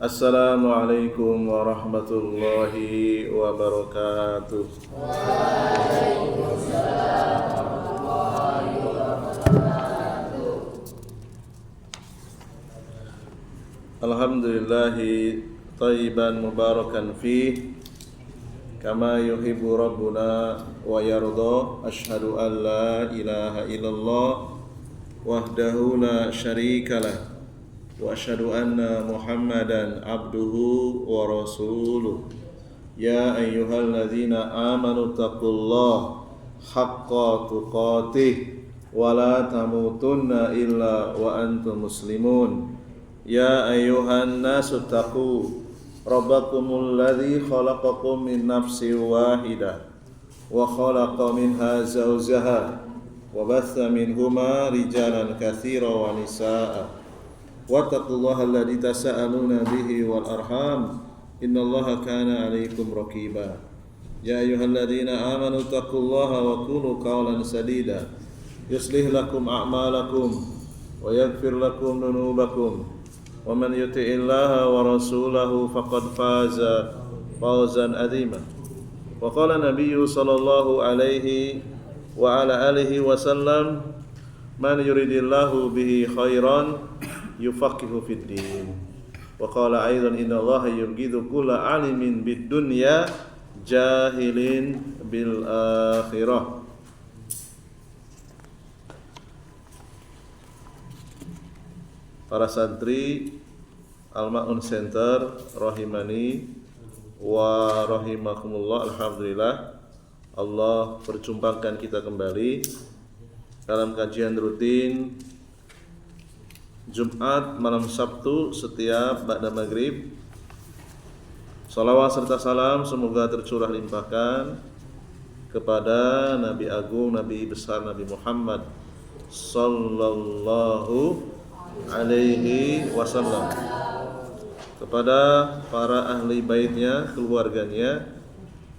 Assalamualaikum warahmatullahi wabarakatuh. Alhamdulillahi thayyiban mubarakan fih kama yuhibbu rabbuna wa yarda. Asyhadu an la ilaha illallah wahdahu la syarikalah wa asyhadu anna Muhammadan abduhu wa rasuluh. Ya ayyuhalladzina amanu taqullaha haqqa tuqatih wa la tamutunna illa wa antum muslimun. Ya ayyuhan nasu taqu rabbakumul ladzi khalaqakum min nafsin wahidah wa khalaqa minha zawjaha wa batha minhuma rijalan katsiran wa nisaa'a wattaqullaha alladzi tasaaluna bihi wal arham innallaha kana 'alaikum raqiba. Ya ayyuhalladzina amanu taqullaha wa qulu qawlan sadida yuslih lakum a'malakum wa yaghfir lakum dhunubakum wa man yuti'illaha wa rasulahu faqad faza fawzan 'azima. Wa qala nabiyyu sallallahu alaihi wa ala alihi wasallam man yuridillahu bihi khairan yufaqihu fid din. Wa qala aidan innallaha yubghidu kulla alimin bid dunya jahilin bil akhirah. Para santri Al-Ma'un Center rahimani wa rahimakumullah. Alhamdulillah Allah perjumpakan kita kembali dalam kajian rutin Jumat malam Sabtu setiap ba'da maghrib. Salawat serta salam semoga tercurah limpahkan kepada Nabi Agung, Nabi besar Nabi Muhammad sallallahu alaihi wasallam, kepada para ahli baitnya, keluarganya,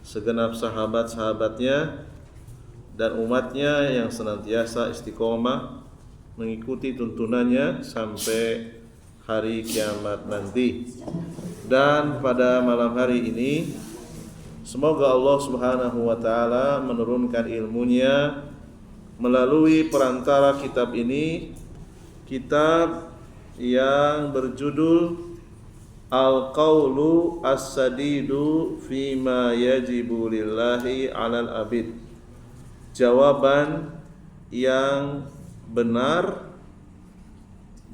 segenap sahabat-sahabatnya dan umatnya yang senantiasa istiqomah mengikuti tuntunannya sampai hari kiamat nanti. Dan pada malam hari ini semoga Allah Subhanahu wa taala menurunkan ilmunya melalui perantara kitab ini, kitab yang berjudul Al-Qawlu As-Sadidu Fima Yajibu Lillahi Alal Abid. Jawaban yang benar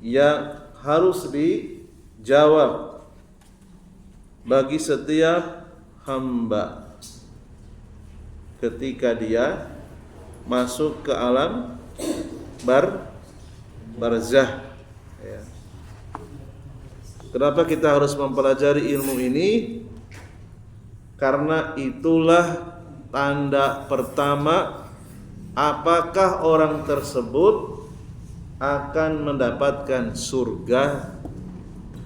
yang harus dijawab bagi setiap hamba ketika dia masuk ke alam barzah. Ya. Kenapa kita harus mempelajari ilmu ini? Karena itulah tanda pertama apakah orang tersebut akan mendapatkan surga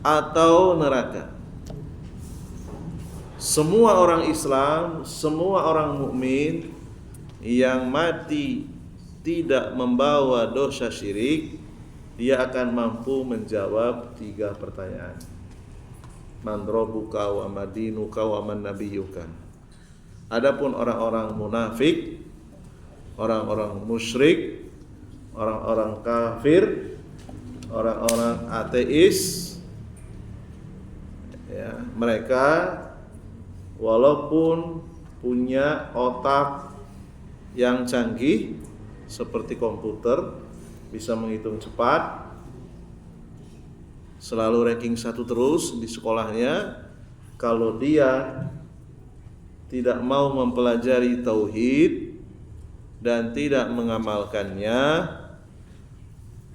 atau neraka. Semua orang Islam, semua orang mukmin yang mati tidak membawa dosa syirik, dia akan mampu menjawab 3 pertanyaan. Man rabbuka wa madinuka wa man nabiyyuka. Adapun orang-orang munafik, orang-orang musyrik, orang-orang kafir, orang-orang ateis, ya, mereka walaupun punya otak yang canggih seperti komputer, bisa menghitung cepat, selalu ranking 1 terus di sekolahnya, kalau dia tidak mau mempelajari tauhid dan tidak mengamalkannya,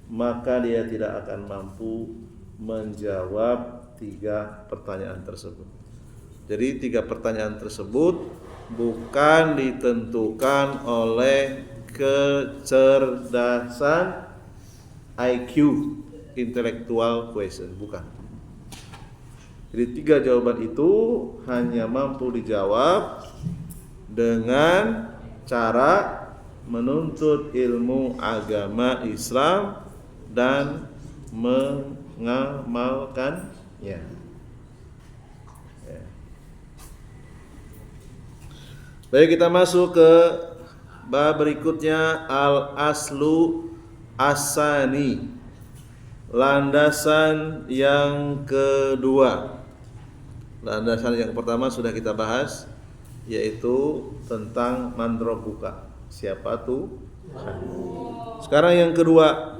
maka dia tidak akan mampu menjawab 3 pertanyaan tersebut. Jadi 3 pertanyaan tersebut bukan ditentukan oleh kecerdasan IQ, intellectual question, bukan. Jadi 3 jawaban itu hanya mampu dijawab dengan cara menuntut ilmu agama Islam dan mengamalkannya. Baik, kita masuk ke bab berikutnya, al-aslu asani, landasan yang kedua. Landasan yang pertama sudah kita bahas, yaitu tentang mandrobuka, siapa tuh? Sekarang yang kedua,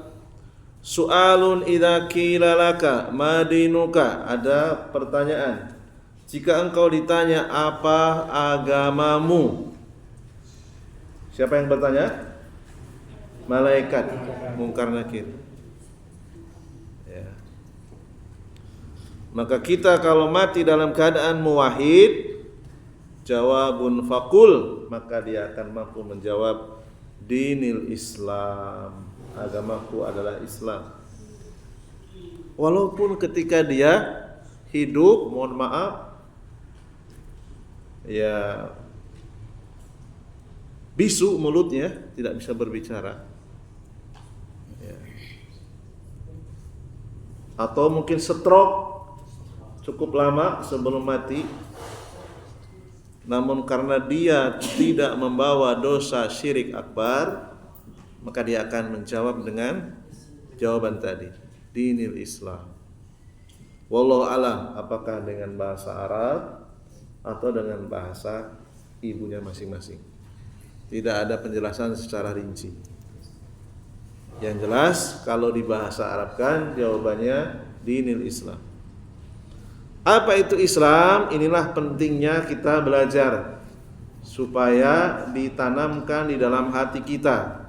su'alun idza qila laka madinuka, ada pertanyaan. Jika engkau ditanya apa agamamu. Siapa yang bertanya? Malaikat Munkar Nakir. Ya. Maka kita kalau mati dalam keadaan muwahhid, jawabun faqul, maka dia akan mampu menjawab dinil Islam, agamaku adalah Islam. Walaupun ketika dia hidup, mohon maaf, ya bisu mulutnya, tidak bisa berbicara, ya. Atau mungkin stroke cukup lama sebelum mati. Namun karena dia tidak membawa dosa syirik akbar, maka dia akan menjawab dengan jawaban tadi, dinil Islam. Wallahu alam, apakah dengan bahasa Arab atau dengan bahasa ibunya masing-masing. Tidak ada penjelasan secara rinci. Yang jelas kalau di bahasa Arabkan jawabannya dinil Islam. Apa itu Islam? Inilah pentingnya kita belajar supaya ditanamkan di dalam hati kita.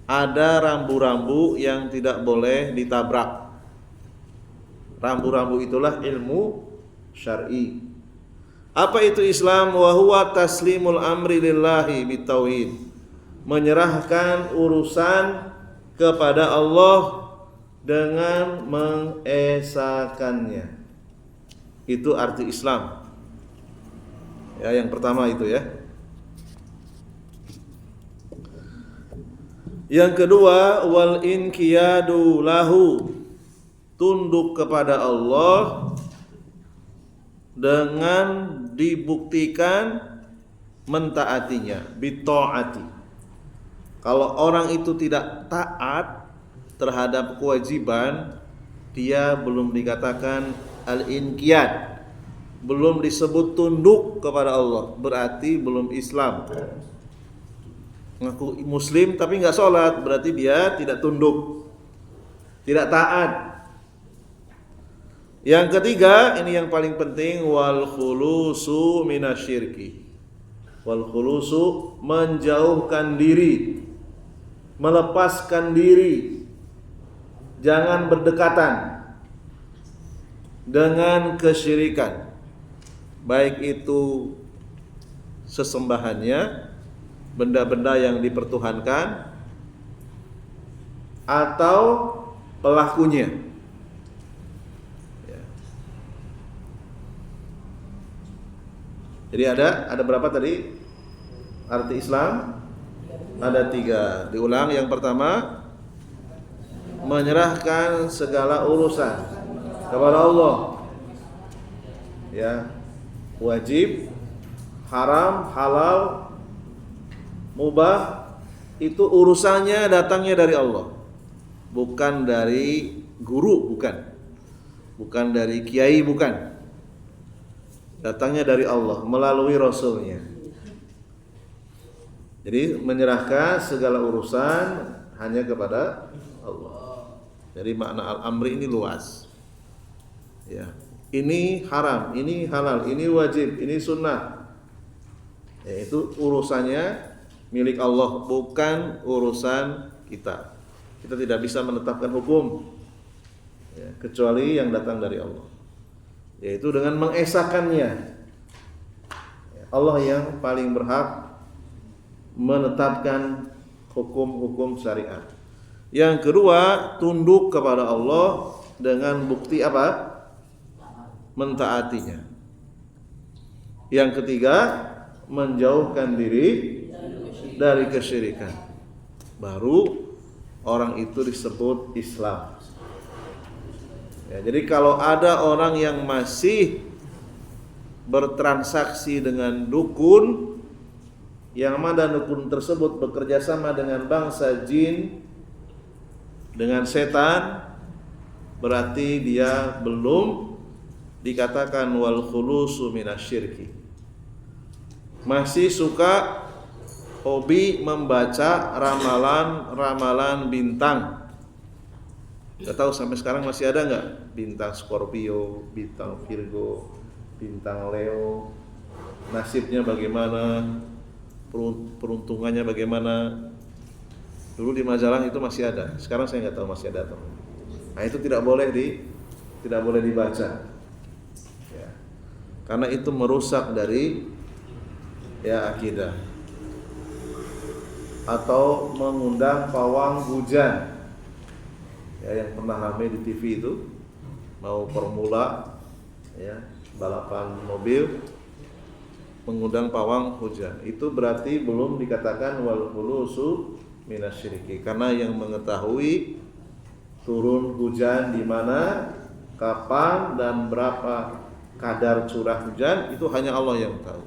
Ada rambu-rambu yang tidak boleh ditabrak. Rambu-rambu itulah ilmu syar'i. Apa itu Islam? Wa huwa taslimul amri lillahi bitauhid. Menyerahkan urusan kepada Allah dengan mengesakannya. Itu arti Islam. Ya, yang pertama itu ya. Yang kedua, wal inqiyadu lahu, tunduk kepada Allah dengan dibuktikan mentaatinya, bitaati. Kalau orang itu tidak taat terhadap kewajiban, dia belum dikatakan al-inqiyad, belum disebut tunduk kepada Allah, berarti belum Islam. Ngaku muslim tapi nggak sholat, berarti dia tidak tunduk, tidak taat. Yang ketiga, ini yang paling penting, wal khulusu minasyirki. Wal khulusu, menjauhkan diri, melepaskan diri, jangan berdekatan dengan kesyirikan, baik itu sesembahannya, benda-benda yang dipertuhankan, atau pelakunya. Ya. Jadi ada berapa tadi arti Islam? Ada 3. Diulang, yang pertama, menyerahkan segala urusan kepada Allah, ya, wajib, haram, halal, mubah, itu urusannya datangnya dari Allah, bukan dari guru, bukan dari kiai, bukan, datangnya dari Allah melalui Rasulnya. Jadi menyerahkan segala urusan hanya kepada Allah. Jadi makna al-amri ini luas. Ya, ini haram, ini halal, ini wajib, ini sunnah. Yaitu urusannya milik Allah, bukan urusan kita. Kita tidak bisa menetapkan hukum, ya, kecuali yang datang dari Allah, yaitu dengan mengesakannya. Allah yang paling berhak menetapkan hukum-hukum syariat. Yang kedua, tunduk kepada Allah dengan bukti apa? Mentaatinya. Yang ketiga, menjauhkan diri dari kesyirikan. Baru orang itu disebut Islam. Ya, jadi kalau ada orang yang masih bertransaksi dengan dukun, yang mana rukun tersebut bekerja sama dengan bangsa jin, dengan setan, berarti dia belum dikatakan wal khulusu minasyirki. Masih suka hobi membaca ramalan-ramalan bintang. Gak tahu sampai sekarang masih ada nggak bintang Scorpio, bintang Virgo, bintang Leo, nasibnya bagaimana, peruntungannya bagaimana. Dulu di majalah itu masih ada, sekarang saya nggak tahu masih ada atau. Nah itu tidak boleh dibaca, ya. Karena itu merusak dari akidah. Atau mengundang pawang hujan, ya, yang pernah ramai di TV itu, mau formula, ya, balapan mobil, mengundang pawang hujan, itu berarti belum dikatakan wal khulusu minasyirki, karena yang mengetahui turun hujan di mana, kapan dan berapa kadar curah hujan itu hanya Allah yang tahu.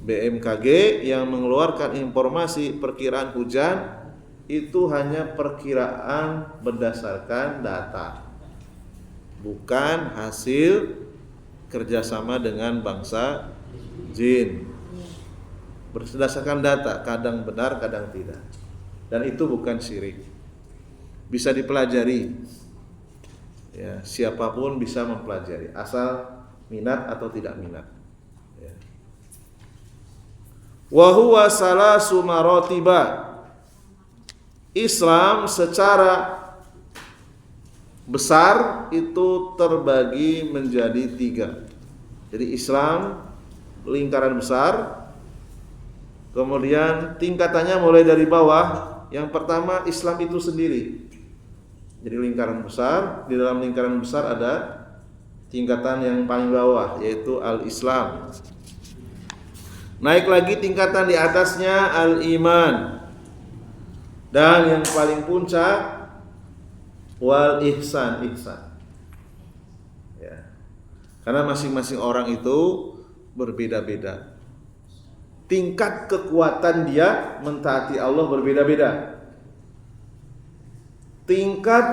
BMKG yang mengeluarkan informasi perkiraan hujan itu hanya perkiraan berdasarkan data, bukan hasil kerjasama dengan bangsa jin. Berdasarkan data, kadang benar, kadang tidak. Dan itu bukan syirik. Bisa dipelajari. Ya, siapapun bisa mempelajari, asal minat atau tidak minat. Ya. Wa huwa salasu maratiba. Islam secara besar itu terbagi menjadi 3. Jadi Islam lingkaran besar, kemudian tingkatannya mulai dari bawah. Yang pertama Islam itu sendiri. Jadi lingkaran besar, di dalam lingkaran besar ada tingkatan yang paling bawah, yaitu al-Islam. Naik lagi tingkatan di atasnya al-iman. Dan yang paling puncak wal ihsan. Ya. Karena masing-masing orang itu berbeda-beda. Tingkat kekuatan dia mentaati Allah berbeda-beda. Tingkat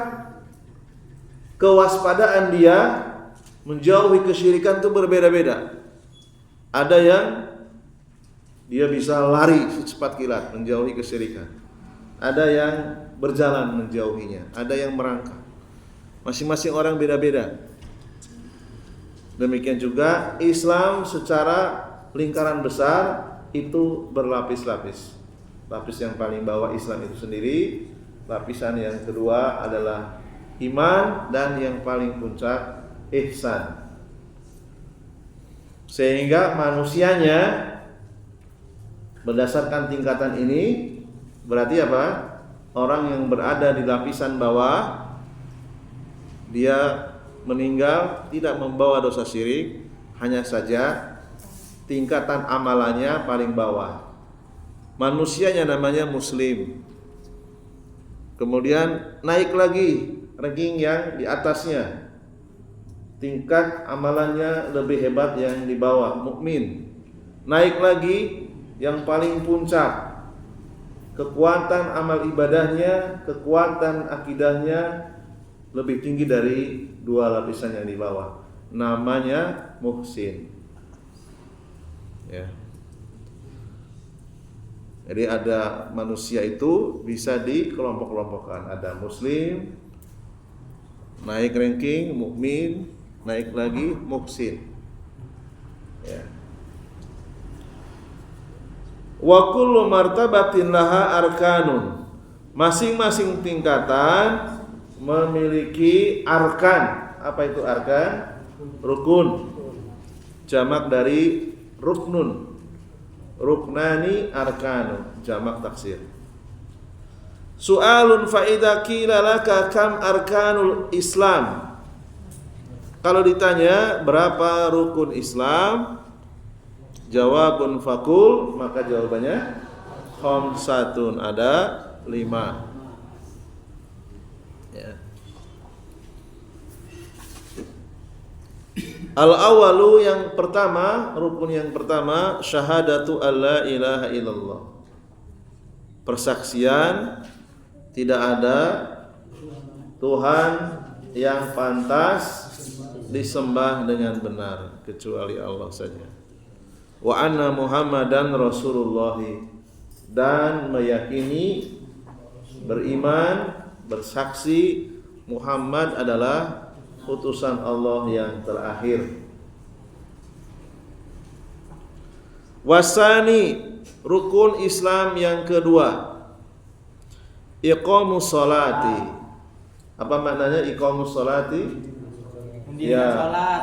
kewaspadaan dia menjauhi kesyirikan itu berbeda-beda. Ada yang dia bisa lari secepat kilat menjauhi kesyirikan. Ada yang berjalan menjauhinya, ada yang merangkak. Masing-masing orang beda-beda. Demikian juga Islam secara lingkaran besar itu berlapis-lapis. Lapis yang paling bawah Islam itu sendiri, lapisan yang kedua adalah iman, dan yang paling puncak ihsan. Sehingga manusianya berdasarkan tingkatan ini berarti apa? Orang yang berada di lapisan bawah, dia meninggal tidak membawa dosa syirik, hanya saja tingkatan amalannya paling bawah. Manusianya namanya muslim. Kemudian naik lagi ranking yang di atasnya, tingkat amalannya lebih hebat yang di bawah, mukmin. Naik lagi yang paling puncak, kekuatan amal ibadahnya, kekuatan akidahnya lebih tinggi dari 2 lapisan yang di bawah. Namanya muhsin. Ya. Jadi ada manusia itu bisa dikelompok-kelompokkan. Ada muslim, naik ranking, mukmin, naik lagi muhsin. Ya. Wa kullu martabatin laha arkanun. Masing-masing tingkatan memiliki arkan. Apa itu arkan? Rukun. Jamak dari ruknun. Ruknani arkanu, jamak taksir. Su'alun fa idza qila laka kam arkanul Islam. Kalau ditanya berapa rukun Islam, jawabun fakul, maka jawabannya khamsatun, ada 5. Ya. Al-awalu yang pertama, rukun yang pertama, syahadatu alla ilaha illallah. Persaksian tidak ada Tuhan yang pantas disembah dengan benar kecuali Allah saja. Wa anna Muhammadan Rasulullah, dan meyakini, beriman, bersaksi Muhammad adalah utusan Allah yang terakhir. Wasani, rukun Islam yang kedua, iqamus sholati. Apa maknanya iqamus sholati?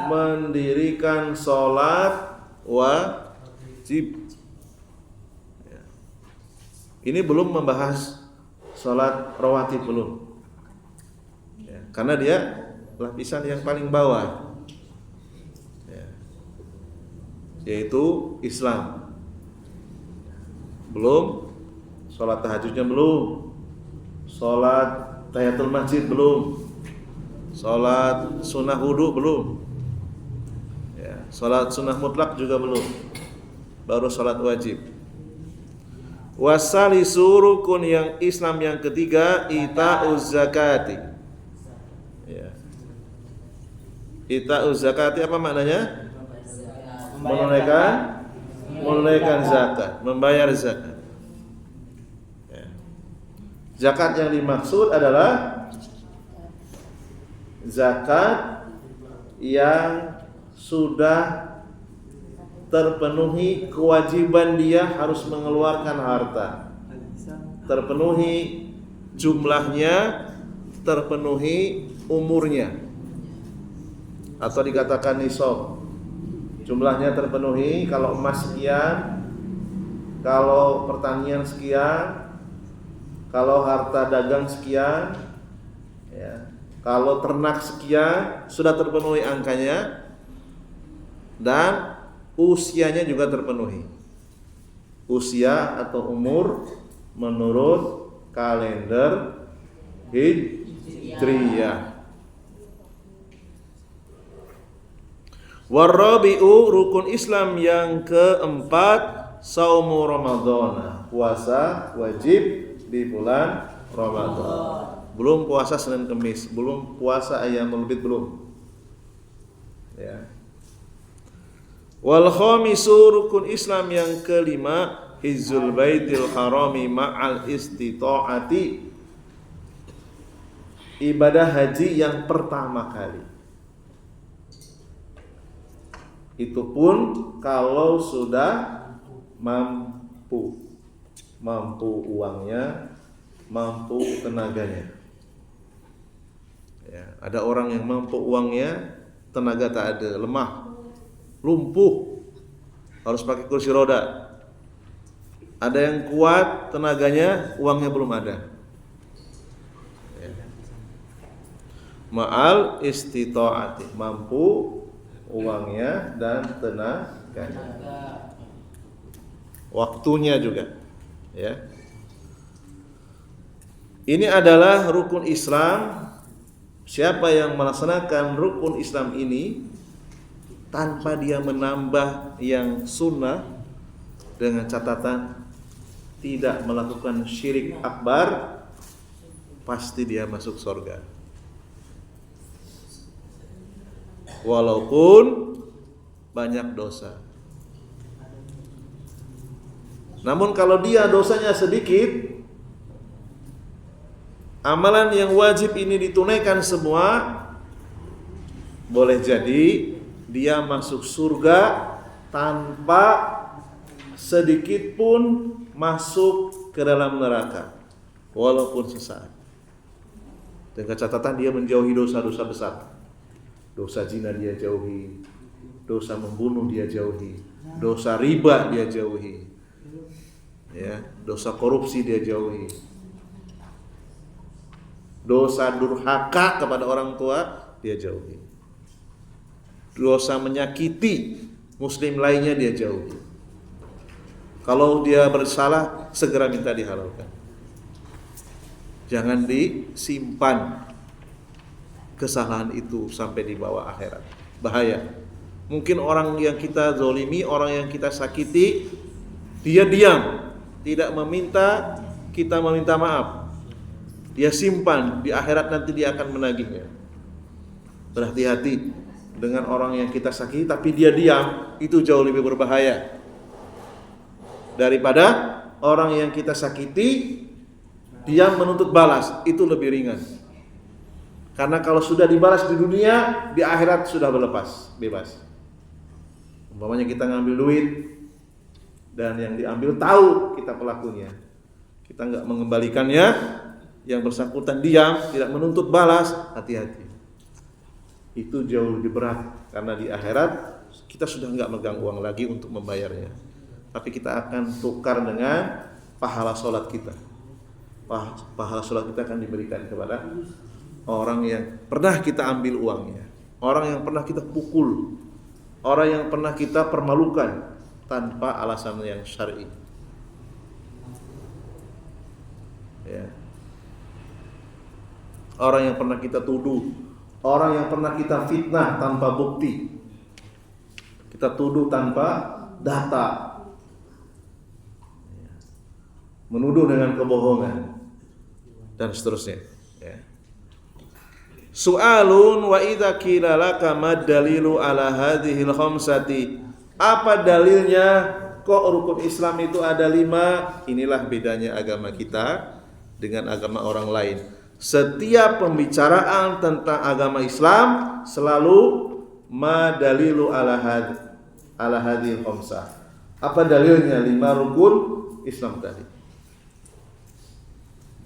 Mendirikan sholat wajib. Ini belum membahas sholat rawatib, belum. Karena dia lapisan yang paling bawah, yaitu Islam. Belum sholat tahajudnya, belum sholat tahiyatul masjid, belum sholat sunnah wudu, belum sholat sunnah mutlak juga belum, baru sholat wajib. Wasalisu, rukun yang Islam yang ketiga, ita'uz zakati. Ita'uz zakati apa maknanya? Menunaikan zakat, membayar zakat. Zakat yang dimaksud adalah zakat yang sudah terpenuhi kewajiban dia harus mengeluarkan harta, terpenuhi jumlahnya, terpenuhi umurnya, atau dikatakan nisab. Jumlahnya terpenuhi, kalau emas sekian, kalau pertanian sekian, kalau harta dagang sekian, kalau ternak sekian, sudah terpenuhi angkanya, dan usianya juga terpenuhi. Usia atau umur menurut kalender Hijriyah. Warabi'u, rukun Islam yang keempat, saumu Ramadhan, puasa wajib di bulan Ramadan. Belum puasa Senin Kemis, belum puasa Ayyamul Bid, belum. Wal khamisu, rukun Islam yang kelima, hizul baitil harami ma'al istita'ati, ibadah haji yang pertama kali. Itu pun kalau sudah mampu uangnya, mampu tenaganya. Ada orang yang mampu uangnya, tenaga tak ada, lemah, lumpuh, harus pakai kursi roda. Ada yang kuat tenaganya, uangnya belum ada. Ma'al istita'ati, mampu uangnya dan tenaganya, waktunya juga. Ini adalah rukun Islam. Siapa yang melaksanakan rukun Islam ini tanpa dia menambah yang sunnah, dengan catatan tidak melakukan syirik akbar, pasti dia masuk surga, walaupun banyak dosa. Namun kalau dia dosanya sedikit, amalan yang wajib ini ditunaikan semua, boleh jadi dia masuk surga tanpa sedikit pun masuk ke dalam neraka, walaupun sesaat. Dengan catatan dia menjauhi dosa-dosa besar. Dosa zina dia jauhi, dosa membunuh dia jauhi, dosa riba dia jauhi, dosa korupsi dia jauhi, dosa durhaka kepada orang tua dia jauhi, dosa menyakiti muslim lainnya dia jauhi. Kalau dia bersalah, segera minta dihalalkan. Jangan disimpan kesalahan itu sampai di bawah akhirat. Bahaya. Mungkin orang yang kita zolimi, orang yang kita sakiti, dia diam, tidak meminta kita meminta maaf. Dia simpan, di akhirat nanti dia akan menagihnya. Berhati-hati dengan orang yang kita sakiti tapi dia diam, itu jauh lebih berbahaya daripada orang yang kita sakiti diam menuntut balas. Itu lebih ringan. Karena kalau sudah dibalas di dunia, di akhirat sudah bebas. Umpamanya kita ngambil duit dan yang diambil tahu kita pelakunya, kita nggak mengembalikannya, yang bersangkutan diam, tidak menuntut balas, hati-hati. Itu jauh lebih berat karena di akhirat kita sudah nggak megang uang lagi untuk membayarnya, tapi kita akan tukar dengan pahala sholat kita. Pahala sholat kita akan diberikan kepada orang yang pernah kita ambil uangnya, orang yang pernah kita pukul, orang yang pernah kita permalukan tanpa alasan yang syar'i. Ya. Orang yang pernah kita tuduh, orang yang pernah kita fitnah tanpa bukti, kita tuduh tanpa data, menuduh dengan kebohongan dan seterusnya. Ya. Su'alun wa idza qila laka mad dalilu ala hadhil khamsati. Apa dalilnya kok rukun Islam itu ada 5? Inilah bedanya agama kita dengan agama orang lain. Setiap pembicaraan tentang agama Islam selalu ma dalilu ala hadhil khamsah. Apa dalilnya 5 rukun Islam tadi?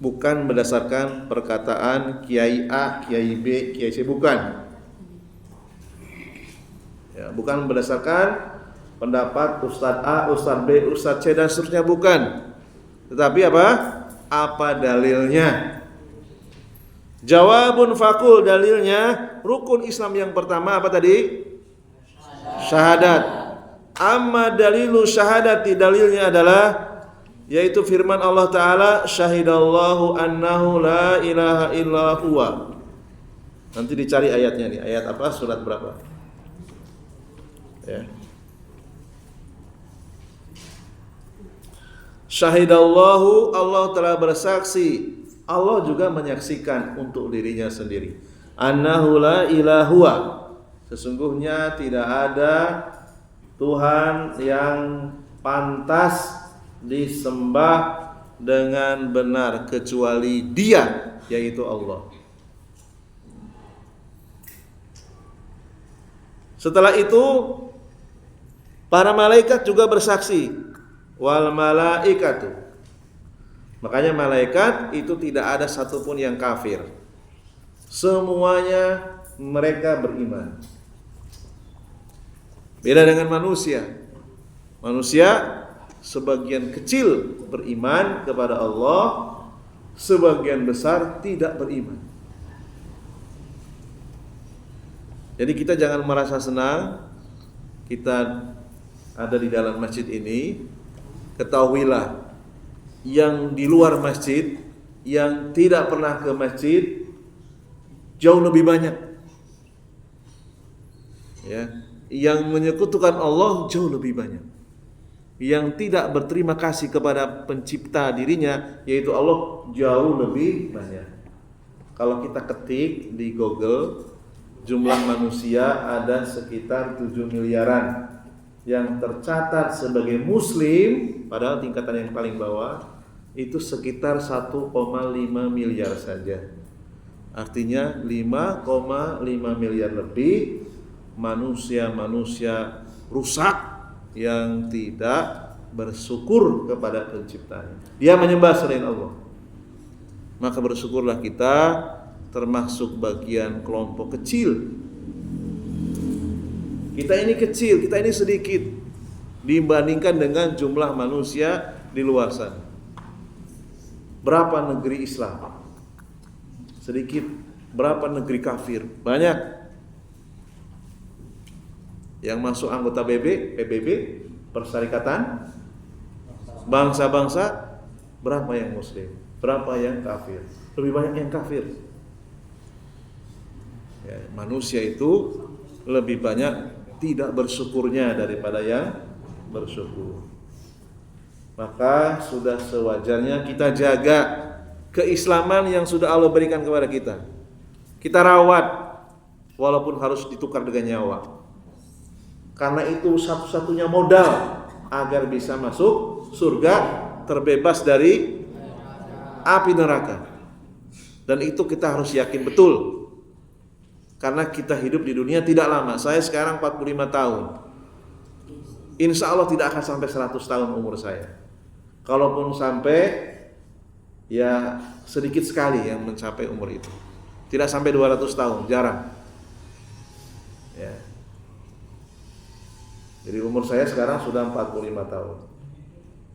Bukan berdasarkan perkataan Kiai A, Kiai B, Kiai C, bukan. Ya, bukan berdasarkan pendapat Ustadz A, Ustadz B, Ustadz C dan seterusnya, bukan. Tetapi apa? Apa dalilnya? Jawabun fakul, dalilnya rukun Islam yang pertama apa tadi? Syahadat. Amma dalilu syahadati, dalilnya adalah yaitu firman Allah Ta'ala, syahidallahu annahu la ilaha illa huwa. Nanti dicari ayatnya nih, ayat apa, surat berapa ya. Syahidallahu, Allah telah bersaksi, Allah juga menyaksikan untuk dirinya sendiri, annahu la ilaha huwa, sesungguhnya tidak ada Tuhan yang pantas disembah dengan benar kecuali Dia, yaitu Allah. Setelah itu para malaikat juga bersaksi, wal malaikatu. Makanya malaikat itu tidak ada satupun yang kafir. Semuanya mereka beriman. Beda dengan manusia. Manusia sebagian kecil beriman kepada Allah, sebagian besar tidak beriman. Jadi kita jangan merasa senang kita ada di dalam masjid ini. Ketahuilah, yang di luar masjid, yang tidak pernah ke masjid jauh lebih banyak. Ya, yang menyekutukan Allah jauh lebih banyak. Yang tidak berterima kasih kepada pencipta dirinya, yaitu Allah, jauh lebih banyak. Kalau kita ketik di Google, jumlah manusia ada sekitar 7 miliaran. Yang tercatat sebagai muslim, padahal tingkatan yang paling bawah, itu sekitar 1,5 miliar saja. Artinya 5,5 miliar lebih manusia-manusia rusak yang tidak bersyukur kepada penciptanya. Dia menyembah selain Allah. Maka bersyukurlah kita termasuk bagian kelompok kecil. Kita ini kecil, kita ini sedikit dibandingkan dengan jumlah manusia di luar sana. Berapa negeri Islam? Sedikit. Berapa negeri kafir? Banyak. Yang masuk anggota PBB, Perserikatan Bangsa-Bangsa, berapa yang muslim? Berapa yang kafir? Lebih banyak yang kafir. Ya, manusia itu lebih banyak tidak bersyukurnya daripada yang bersyukur. Maka sudah sewajarnya kita jaga keislaman yang sudah Allah berikan kepada kita. Kita rawat walaupun harus ditukar dengan nyawa. Karena itu satu-satunya modal agar bisa masuk surga, terbebas dari api neraka. Dan itu kita harus yakin betul. Karena kita hidup di dunia tidak lama. Saya sekarang 45 tahun. Insya Allah tidak akan sampai 100 tahun umur saya. Kalaupun sampai, ya sedikit sekali yang mencapai umur itu. Tidak sampai 200 tahun, jarang. Ya. Jadi umur saya sekarang sudah 45 tahun.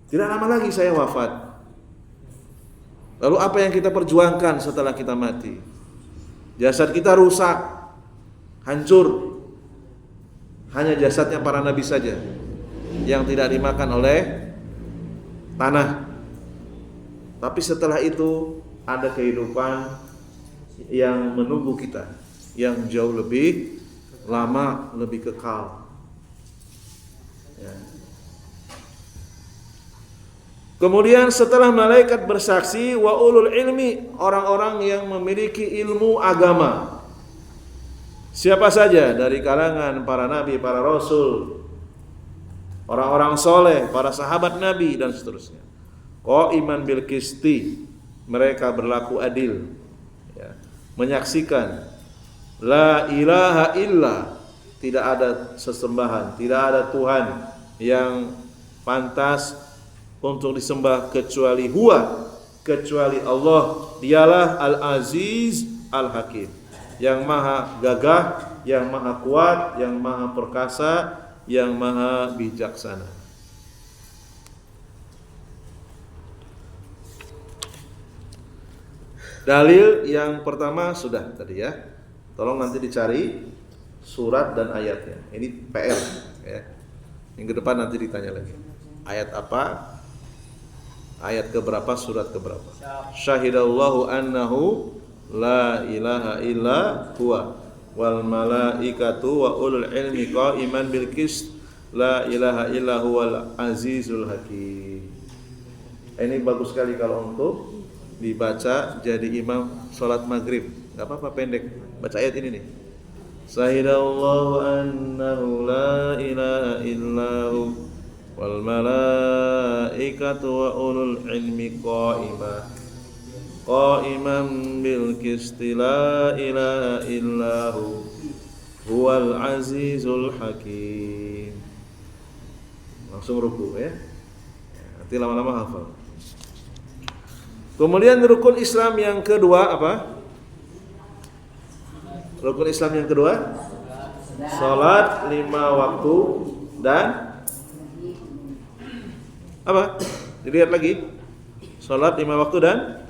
Tidak lama lagi saya wafat. Lalu apa yang kita perjuangkan setelah kita mati? Jasad kita rusak, hancur. Hanya jasadnya para nabi saja yang tidak dimakan oleh tanah. Tapi setelah itu ada kehidupan yang menunggu kita, yang jauh lebih lama, lebih kekal. Ya. Kemudian setelah malaikat bersaksi, wa ulul ilmi, orang-orang yang memiliki ilmu agama. Siapa saja dari kalangan para nabi, para rasul, orang-orang soleh, para sahabat nabi dan seterusnya. Qaiman bil qisti, mereka berlaku adil, ya. Menyaksikan la ilaha illa, tidak ada sesembahan, tidak ada Tuhan yang pantas untuk disembah kecuali Huwa, kecuali Allah. Dialah Al-Aziz Al-Hakim, yang maha gagah, yang maha kuat, yang maha perkasa, yang maha bijaksana. Dalil yang pertama sudah tadi ya. Tolong nanti dicari surat dan ayatnya. Ini PR ya. Minggu depan nanti ditanya lagi. Ayat apa? Ayat keberapa, surat keberapa? Syahidallahu annahu la ilaha illa huwa wal malaikatu wa ulul ilmi qaiman bil qist la ilaha illa huwal azizul hakim. Ini bagus sekali kalau untuk dibaca jadi imam sholat maghrib. Gak apa-apa, pendek. Baca ayat ini nih. Syahidallahu annahu la ilaha illahu wal malaikatu wa ulul ilmi qaiman bil qisti la ilaha illahu huwal azizul hakim. Langsung ruku ya. Nanti lama-lama hafal. Kemudian rukun Islam yang kedua apa? Rukun Islam yang kedua, salat 5 waktu dan apa? Dilihat lagi. Salat 5 waktu dan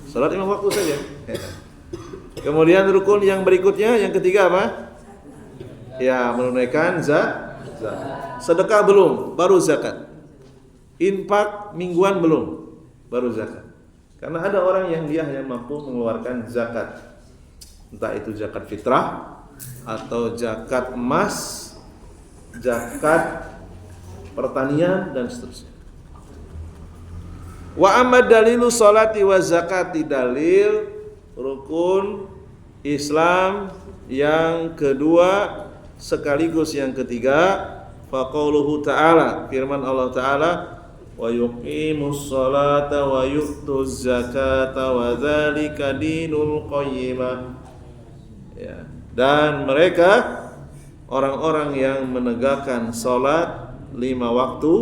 salat 5 waktu saja. Kemudian rukun yang berikutnya, yang ketiga apa? Ya, menunaikan zakat. Sedekah belum, baru zakat. Infak mingguan belum, baru zakat. Karena ada orang yang dia hanya mampu mengeluarkan zakat, entah itu zakat fitrah atau zakat emas, zakat pertanian dan seterusnya. Wa amma dalilu sholati wa zakati, dalil rukun Islam yang kedua sekaligus yang ketiga, faqauluhu ta'ala, firman Allah Ta'ala, wa yuqimus sholata wa yu'tuz zakata wa dzalika dinul qayyimah. Ya, dan mereka orang-orang yang menegakkan salat 5 waktu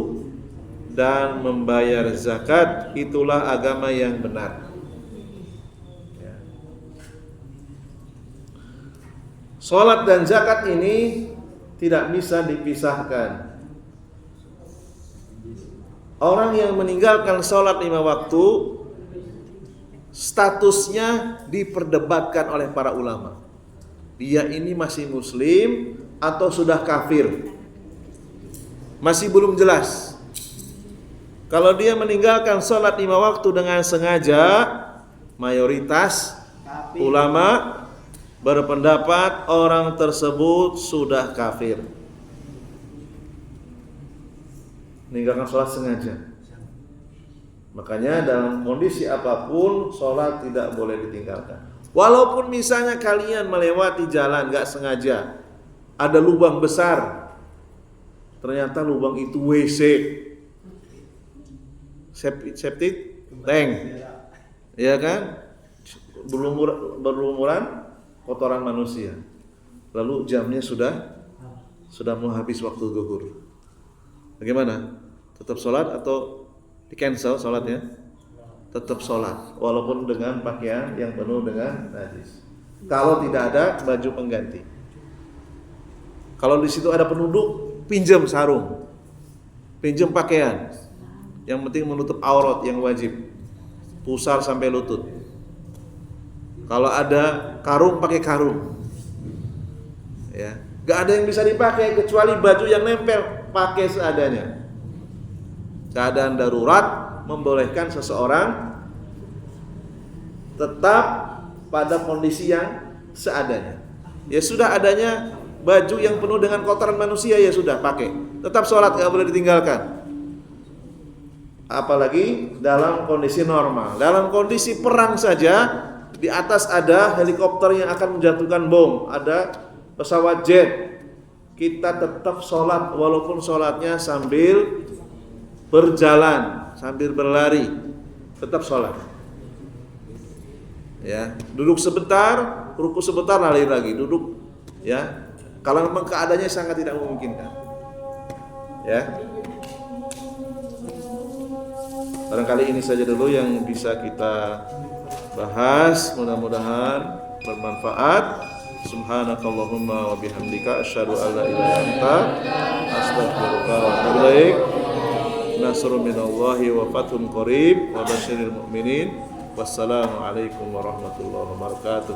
dan membayar zakat, itulah agama yang benar. Ya. Salat dan zakat ini tidak bisa dipisahkan. Orang yang meninggalkan sholat 5 waktu, statusnya diperdebatkan oleh para ulama. Dia ini masih muslim atau sudah kafir? Masih belum jelas. Kalau dia meninggalkan sholat 5 waktu dengan sengaja, mayoritas ulama berpendapat orang tersebut sudah kafir. Meninggalkan sholat sengaja. Makanya dalam kondisi apapun sholat tidak boleh ditinggalkan. Walaupun misalnya kalian melewati jalan gak sengaja, ada lubang besar, ternyata lubang itu WC, septic tank, ya kan, berlumuran kotoran manusia. Lalu jamnya sudah mau habis waktu zuhur. Bagaimana? Tetap sholat atau di cancel sholatnya? Tetap sholat walaupun dengan pakaian yang penuh dengan najis. Kalau tidak ada baju pengganti. Kalau di situ ada penduduk, pinjam sarung, pinjam pakaian. Yang penting menutup aurat yang wajib, pusar sampai lutut. Kalau ada karung, pakai karung. Ya, gak ada yang bisa dipakai kecuali baju yang nempel, pakai seadanya. Keadaan darurat membolehkan seseorang tetap pada kondisi yang seadanya. Ya sudah, adanya baju yang penuh dengan kotoran manusia, ya sudah pakai. Tetap sholat, gak boleh ditinggalkan. Apalagi dalam kondisi normal. Dalam kondisi perang saja, di atas ada helikopter yang akan menjatuhkan bom, ada pesawat jet, kita tetap sholat walaupun sholatnya sambil berjalan, sambil berlari, tetap sholat. Ya, duduk sebentar, ruku sebentar, lari lagi, duduk. Ya, kalau memang keadaannya sangat tidak memungkinkan. Ya, barangkali ini saja dulu yang bisa kita bahas. Mudah-mudahan bermanfaat. Subhanakallahumma wa bihamdika asyhadu an la ilaha illa anta astaghfiruka wa atubu ilaik. Nasrun minallahi wa fathun qarib wa basyiril mu'minin. Wassalamu alaikum warahmatullahi wabarakatuh.